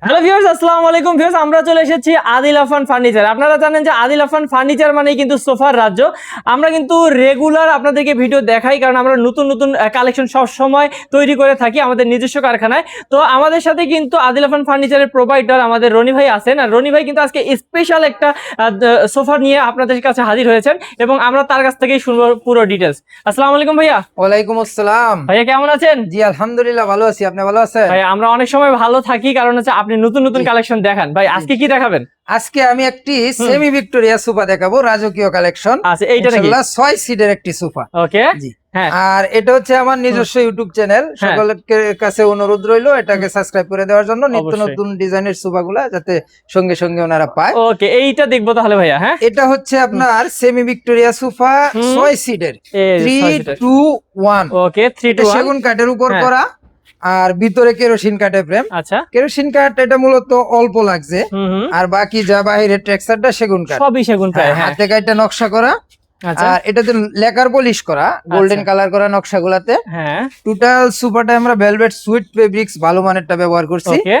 Hello viewers, আসসালামু আলাইকুম viewers. আমরা চলে এসেছি আদিল আফান ফার্নিচার। আপনারা জানেন যে আদিল আফান ফার্নিচার মানেই কিন্তু সোফার রাজ্য। আমরা কিন্তু রেগুলার আপনাদেরকে ভিডিও দেখাই, কারণ আমরা নতুন নতুন কালেকশন সব সময় তৈরি করে থাকি আমাদের নিজস্ব কারখানায়। তো আমাদের সাথে কিন্তু আদিল আফান ফার্নিচারের প্রোভাইডার আমাদের রনি ভাই আছেন, আর রনি ভাই কিন্তু আজকে স্পেশাল একটা সোফা নিয়ে আপনাদের কাছে হাজির হয়েছেন এবং আমরা তার কাছ থেকেই শুনবো পুরো ডিটেলস। আসসালামু আলাইকুম ভাইয়া। ওয়ালাইকুম আসসালাম। ভাইয়া কেমন আছেন? জি আলহামদুলিল্লাহ ভালো আছি, আপনি ভালো আছেন? ভাই আমরা অনেক সময় ভালো থাকি, কারণ হচ্ছে আপনি নতুন নতুন কালেকশন দেখান। ভাই আজকে কি দেখাবেন? আজকে আমি একটি সেমি ভিক্টোরিয়া সোফা দেখাবো, রাজকীয় কালেকশন। আচ্ছা, এইটা নাকি? ইনশাআল্লাহ 6 সিটের একটি সোফা। ওকে। জি হ্যাঁ। আর এটা হচ্ছে আমার নিজস্ব ইউটিউব চ্যানেল, সকলের কাছে অনুরোধ রইলো এটাকে সাবস্ক্রাইব করে দেওয়ার জন্য, নিত্য নতুন ডিজাইনের সোফাগুলা যাতে সঙ্গে সঙ্গে ওনারা পায়। ওকে, এইটা দেখবো তাহলে ভাইয়া। হ্যাঁ, এটা হচ্ছে আপনার সেমি ভিক্টোরিয়া সোফা 6 সিটের 3 2 1। ওকে, 3 to 1 সেগুন কাঠের উপর করা, আর ভিতরে কেরোসিন কাঠের ফ্রেম। আচ্ছা, কেরোসিন কাঠ এটা মূলত অল্প লাগছে, আর বাকি যা বাইরের টেক্সচারটা সেগুন কাঠ, সবই সেগুন প্রায়। হ্যাঁ, হাতে কাটা নকশা করা। আচ্ছা, আর এটাতে লেকার পলিশ করা, গোল্ডেন কালার করা নকশাগুলাতে। হ্যাঁ, টোটাল সোফাটা আমরা ভেলভেট সুইট ফেব্রিক্স ভালো মানেরটা ব্যবহার করছি। ওকে।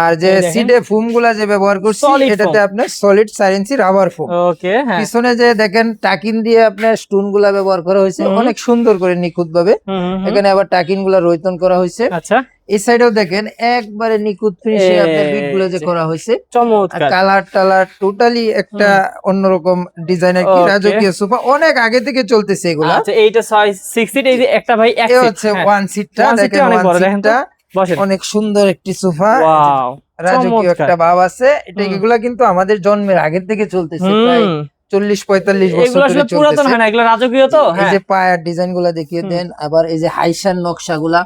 আর যে সিডে ফোম গুলা যে ব্যবহার করছি এটাতে আপনার সলিড 4 ইঞ্চি রাবার ফোম। ওকে, হ্যাঁ। পিছনে যে দেখেন টাকিন দিয়ে আপনার স্টোন গুলা ব্যবহার করা হয়েছে অনেক সুন্দর করে নিখুঁত ভাবে। এখানে আবার টাকিন গুলা রোয়তন করা হয়েছে। আচ্ছা, এই সাইডেও দেখেন একবারে নিখুঁত ফিনিশিং আপনার বিট গুলো যে করা হয়েছে, চমৎকার। কালার টালার টোটালি একটা অন্যরকম ডিজাইনের কি রাজকীয় সোফা, অনেক আগে থেকে চলতেছে এগুলা। আচ্ছা, এইটা 6 সিট। এই যে একটা ভাই এক এই সিট হচ্ছে ওয়ান সিটটা, দেখেন অনেক বড়, ওয়ান দেখেন তো। সিটটা বসেন। অনেক সুন্দর একটি সোফা, ওয়াও, রাজকীয় একটা ভাব আছে। এটা এগুলা কিন্তু আমাদের জন্মের আগে থেকে চলতেছে, প্রায় 40-45 বছর এগুলো আসলে ধরে পুরাতন চলতেছে। হয় না, এগুলো রাজকীয় তো। এই যে পায়ার ডিজাইন গুলা দেখিয়ে দেন, আবার এই যে হাইশান নকশাগুলা,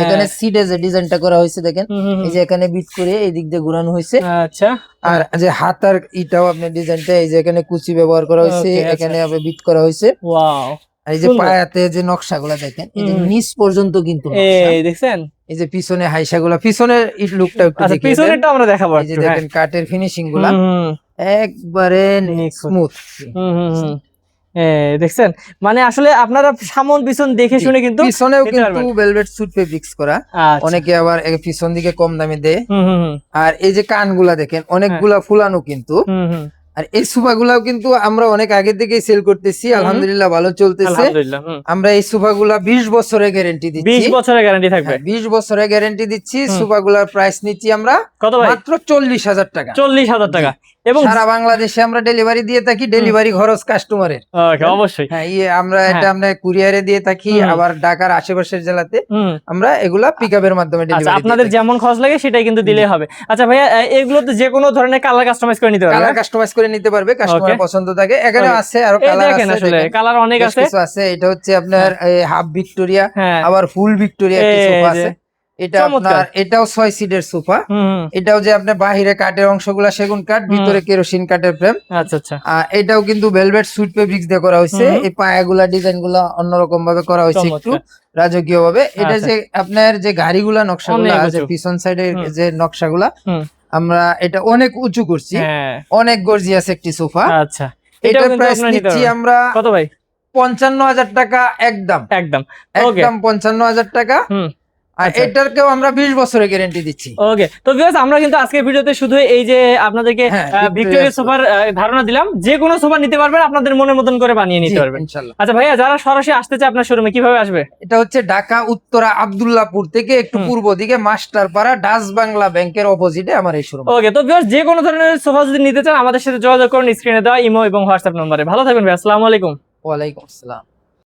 এখানে সিডে যে ডিজাইনটা করা হয়েছে দেখেন, এই যে এখানে বিট করে এই দিক দিয়ে ঘোরানো হয়েছে। আচ্ছা, আর যে হাতার ইটাও আপনি ডিজাইনটা এই যে এখানে কুচি ব্যবহার করা হয়েছে, এখানে আবার বিট করা হয়েছে। ওয়াও, আর এই যে পায়াতে যে নকশাগুলা দেখেন, এই যে নিচ পর্যন্ত কিন্তু নকশা। এই দেখছেন, এই যে পিছনে হাইসাগুলা, পিছনের ইট লুকটা একটু আচ্ছা দেখিয়ে দেন। পিছনেরটা আমরা দেখাবো। এই যে দেখেন কাঠের ফিনিশিং গুলা একবারে স্মুথ। দেখছেন, মানে আসলে আপনারা সামন পিছন দেখে শুনে কিন্তু পিছনেও কিন্তু ভেলভেট সুট ফেব্রিক্স করা, অনেকে আবার পিছন দিকে কম দামে দেয়। আর এই যে কানগুলা দেখেন অনেকগুলা ফুলানো কিন্তু। আর এই সোফাগুলাও কিন্তু আমরা অনেক আগে থেকেই সেল করতেছি, আলহামদুলিল্লাহ ভালো চলতেছে। আমরা এই সোফাগুলা 20 বছরের গ্যারান্টি দিচ্ছি। 20 বছরের গ্যারান্টি থাকবে। 20 বছরের গ্যারান্টি দিচ্ছি। সোফাগুলার প্রাইস নিচ্ছি আমরা কত ভাই? মাত্র 40,000 টাকা। 40,000 টাকা। এবং সারা বাংলাদেশে আমরা ডেলিভারি দিয়ে থাকি, ডেলিভারি খরচ কাস্টমারের। অবশ্যই। হ্যাঁ, আমরা এটা আমরা কুরিয়ারে দিয়ে থাকি, আবার ঢাকার আশেপাশের জেলাতে আমরা এগুলা পিকআপের মাধ্যমে ডেলিভারি দিই। আপনাদের যেমন খরচ লাগে সেটাই কিন্তু দিলেই হবে। আচ্ছা ভাইয়া, এগুলোতে যে কোনো ধরনের কালার কাস্টমাইজ করে নিতে পারবে? কালার কাস্টমাইজ করে নিতে পারবে, কাস্টমার পছন্দ থাকে। এখানে আছে আরো কালার আছে, আসলে কালার অনেক আছে। কিছু আছে। এটা হচ্ছে আপনার হাফ ভিক্টোরিয়া, আবার ফুল ভিক্টোরিয়া একটা সোফা আছে। এটা আপনার এটাও 6 সিটের সোফা। এটাও যে আপনার বাহিরে কাঠের অংশগুলা সেগুন কাঠ, ভিতরে কেরোসিন কাঠের ফ্রেম। আচ্ছা আচ্ছা। এটাও কিন্তু ভেলভেট সুইট ফেব্রিক্স দিয়ে করা হয়েছে। এই পায়াগুলা ডিজাইন গুলা অন্যরকম ভাবে করা হয়েছে, একটু রাজকীয় ভাবে। এটা যে আপনার যে গাড়িগুলা নকশাগুলা আছে পিছন সাইডে যে নকশাগুলা, আমরা এটা অনেক উঁচু করছি, অনেক গর্জিয়াস একটি সোফা। আচ্ছা, এটার প্রাইস নিচ্ছি আমরা কত ভাই? 55,000 টাকা একদম। একদম 55,000 টাকা। এটারকেও আমরা 20 বছরের গ্যারান্টি দিচ্ছি। ওকে, তো ভিউয়ার্স আমরা কিন্তু আজকের ভিডিওতে শুধু এই যে আপনাদেরকে ভিক্টোরিয়া সোফার ধারণা দিলাম, যে কোনো সোফা নিতে পারবেন, আপনাদের মনের মতন করে বানিয়ে নিতে পারবেন ইনশাআল্লাহ। আচ্ছা ভাইয়া, যারা সরাসরি আসতে চায় আপনার শোরুমে কিভাবে আসবে? এটা হচ্ছে ঢাকা উত্তরা আব্দুল্লাহপুর থেকে একটু পূর্ব দিকে মাস্টারপাড়া ডাচ বাংলা ব্যাংকের অপোজিটে আমার এই শোরুম। ওকে, তো ভিউয়ার্স যে কোনো ধরনের সোফা যদি নিতে চান আমাদের সাথে যোগাযোগ করুন স্ক্রিনে দেওয়া ইমো এবং হোয়াটসঅ্যাপ নম্বরে। ভালো থাকবেন ভাই, আসসালামু আলাইকুম। ওয়ালাইকুম আসসালাম।